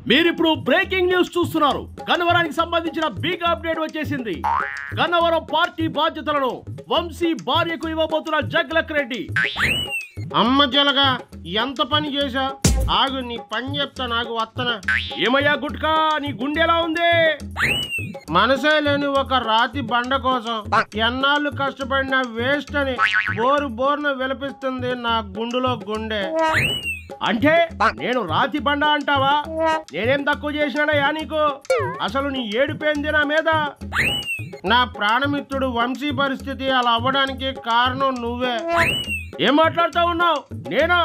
మీరిప్పుడు breaking news చూస్తున్నారు. గన్నవరానికి సంబంధించిన బిగ్ అప్డేట్ వచ్చేసింది. గన్నవరం పార్టీ బాధ్యతలను వంశీ భార్యకు ఇవ్వబోతున్న జగ్లక్ రెడ్డి. అమ్మ జలగా ఎంత పని చేశా? ఆగు, నీ పని చెప్తా, నాకు వత్తన. ఏమయ్యా గుట్కా, నీ గుండెలా ఉంది? మనసే లేని ఒక రాతి బండ కోసం ఎన్నాళ్ళు కష్టపడిన వేస్ట్ అని బోరున విలపిస్తుంది నా గుండెలో గుండె. అంటే నేను రాతి బండ అంటావా? నేనేం తక్కువ చేసినాడయ్యా నీకు? అసలు నీ ఏడుపోయింది నా మీద. నా ప్రాణమిత్రుడు వంశీ పరిస్థితి అలా అవ్వడానికి కారణం నువ్వే. ఏం మాట్లాడుతూ ఉన్నావు? నేనా?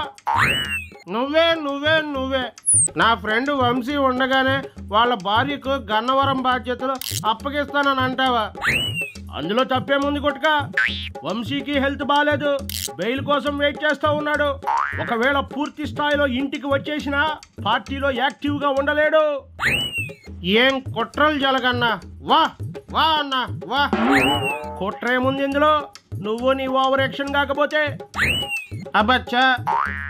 నువ్వే నా ఫ్రెండ్ వంశీ ఉండగానే వాళ్ళ భార్యకు గన్నవరం బాధ్యతలు అప్పగిస్తానని అంటావా? అందులో తప్పేముంది గుట్కా? వంశీకి హెల్త్ బాగాలేదు, బెయిల్ కోసం వెయిట్ చేస్తూ ఉన్నాడు. ఒకవేళ పూర్తి స్థాయిలో ఇంటికి వచ్చేసినా పార్టీలో యాక్టివ్గా ఉండలేడు. ఏం కుట్రలు జలగన్నా? వా అన్నా వా. కుట్రేముంది ఇందులో? నువ్వు నీ ఓవర్ యాక్షన్ కాకపోతే. అబ్బచ్చా,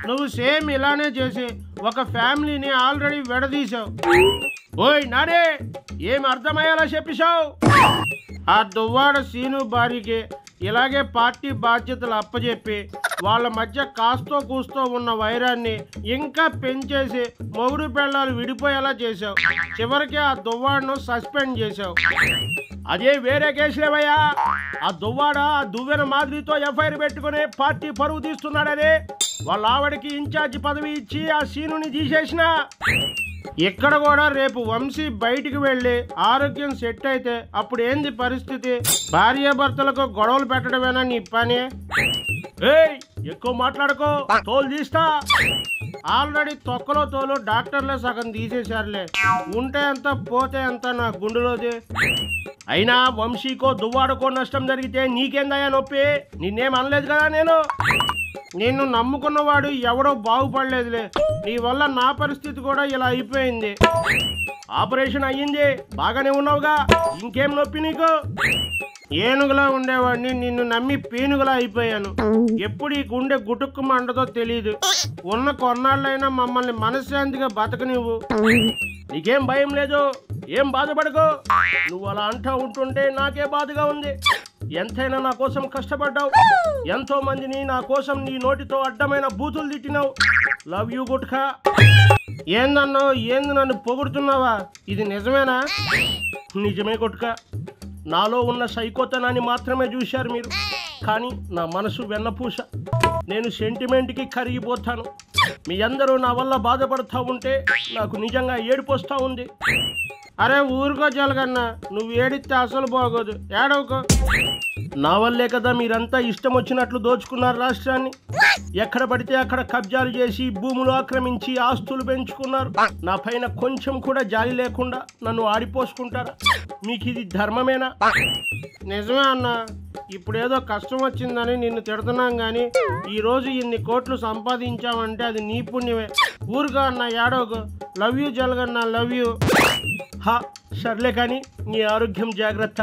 నువ్వు సేమ్ ఇలానే చేసి ఒక ఫ్యామిలీని ఆల్రెడీ విడదీశావు. ఓయ్ నాడే, ఏం అర్థమయ్యేలా చెప్పేశావు? ఆ దువ్వాడ సీను భార్యకి ఇలాగే పార్టీ బాధ్యతలు అప్పచెప్పి వాళ్ళ మధ్య కాస్తో కూస్తో ఉన్న వైరాన్ని ఇంకా పెంచేసి మొగుడు పెళ్ళాలు విడిపోయేలా చేశావు. చివరికి ఆ దువ్వాడను సస్పెండ్ చేశావు. అదే వేరే కేసులేవయ్యా. ఆ దువ్వాడ ఆ దువ్వెన మాదిరితో ఎఫ్ఐఆర్ పెట్టుకుని పార్టీ పరువు తీస్తున్నాడని వాళ్ళ ఆవిడకి ఇన్ఛార్జి పదవి ఇచ్చి ఆ సీనుని తీసేసిన. ఇక్కడ కూడా రేపు వంశీ బయటికి వెళ్ళి ఆరోగ్యం సెట్ అయితే అప్పుడు ఏంది పరిస్థితి? భార్యాభర్తలకు గొడవలు పెట్టడమేనా నీ పని? ఏయ్, ఎక్కువ మాట్లాడుకో, తోలు తీస్తా. ఆల్రెడీ తొక్కలో తోలు డాక్టర్లే సగం తీసేశారులే. ఉంటే ఎంత పోతే ఎంత నా గుండెలోది. అయినా వంశీకో దువ్వాడకో నష్టం జరిగితే నీకేందయ్యా నొప్పి? నిన్నేం అనలేదు కదా నేను. నిన్ను నమ్ముకున్నవాడు ఎవడో బాగుపడలేదులే. నీ వల్ల నా పరిస్థితి కూడా ఇలా అయిపోయింది. ఆపరేషన్ అయ్యింది, బాగానే ఉన్నావుగా, ఇంకేం నొప్పి నీకు? ఏనుగులా ఉండేవాడిని నిన్ను నమ్మి పీనుగులా అయిపోయాను. ఎప్పుడు ఈ గుండె గుటుక్కు మండదో తెలీదు. ఉన్న కొన్నాళ్ళైనా మమ్మల్ని మనశ్శాంతిగా బతకనివ్వు. నీకేం భయం లేదు, ఏం బాధపడకు. నువ్వు అలా అంటూ ఉంటుంటే నాకే బాధగా ఉంది. ఎంతైనా నా కోసం కష్టపడ్డావు, ఎంతో మందిని నా కోసం నీ నోటితో అడ్డమైన బూతులు తిట్టినావు. Love you gutka. ఏందన్నో, ఏంది నన్ను పొగుడుతున్నావా? ఇది నిజమేనా? నిజమే గుట్కా. నాలో ఉన్న సైకోతనాన్ని మాత్రమే చూశారు మీరు, కానీ నా మనసు వెన్నపూస. నేను సెంటిమెంట్కి కరిగిపోతాను. మీ అందరూ నా వల్ల బాధపడుతూ ఉంటే నాకు నిజంగా ఏడుపు వస్తూ ఉంది. అరే ఊరుకో జలగన్నా, నువ్వు ఏడిస్తే అసలు బాగోదు, ఏడవకో. నా వల్లే కదా మీరంతా ఇష్టం వచ్చినట్లు దోచుకున్నారు రాష్ట్రాన్ని. ఎక్కడ పడితే అక్కడ కబ్జాలు చేసి భూములు ఆక్రమించి ఆస్తులు పెంచుకున్నారు. నా పైన కొంచెం కూడా జాలి లేకుండా నన్ను ఆడిపోసుకుంటారా? మీకు ఇది ధర్మమేనా? నిజమే అన్నా, ఇప్పుడేదో కష్టం వచ్చిందని నిన్ను తిడుతున్నాం కానీ ఈరోజు ఇన్ని కోట్లు సంపాదించామంటే అది నీ పుణ్యమే. ఊరుకో అన్న, ఏడవకో. లవ్ యూ జలగన్నా, లవ్ యూ. సర్లే కానీ నీ ఆరోగ్యం జాగ్రత్త.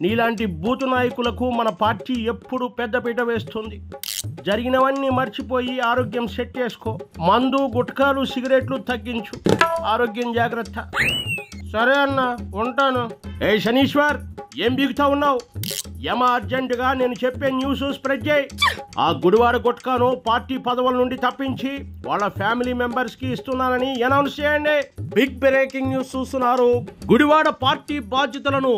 నీలాంటి బూతు నాయకులకు మన పార్టీ ఎప్పుడు పెద్దపీట వేస్తుంది. జరిగినవన్నీ మర్చిపోయి ఆరోగ్యం సెట్ చేసుకో. మందు, గుట్కాలు, సిగరెట్లు తగ్గించు. ఆరోగ్యం జాగ్రత్త. సరే అన్న, ఉంటాను. ఏ శనీశ్వర్, ఏం బిగుతా ఉన్నావు? యమ అర్జెంటుగా నేను చెప్పే న్యూస్ స్ప్రెడ్ చేయి. ఆ గుడివాడ గుట్కాను పార్టీ పదవుల నుండి తప్పించి వాళ్ళ ఫ్యామిలీ మెంబర్స్ కి ఇస్తున్నానని అనౌన్స్ చేయండి. బిగ్ బ్రేకింగ్ న్యూస్ చూస్తున్నారు. గుడివాడ పార్టీ బాధ్యతలను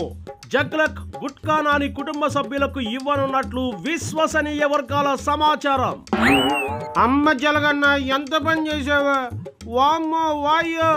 జగ్లక్ గుట్కా నాని కుటుంబ సభ్యులకు ఇవ్వనున్నట్లు విశ్వసనీయ వర్గాల సమాచారం. అమ్మ జలగన్నా, ఎంత పని చేసావా? వామ్మో వాయ్యో.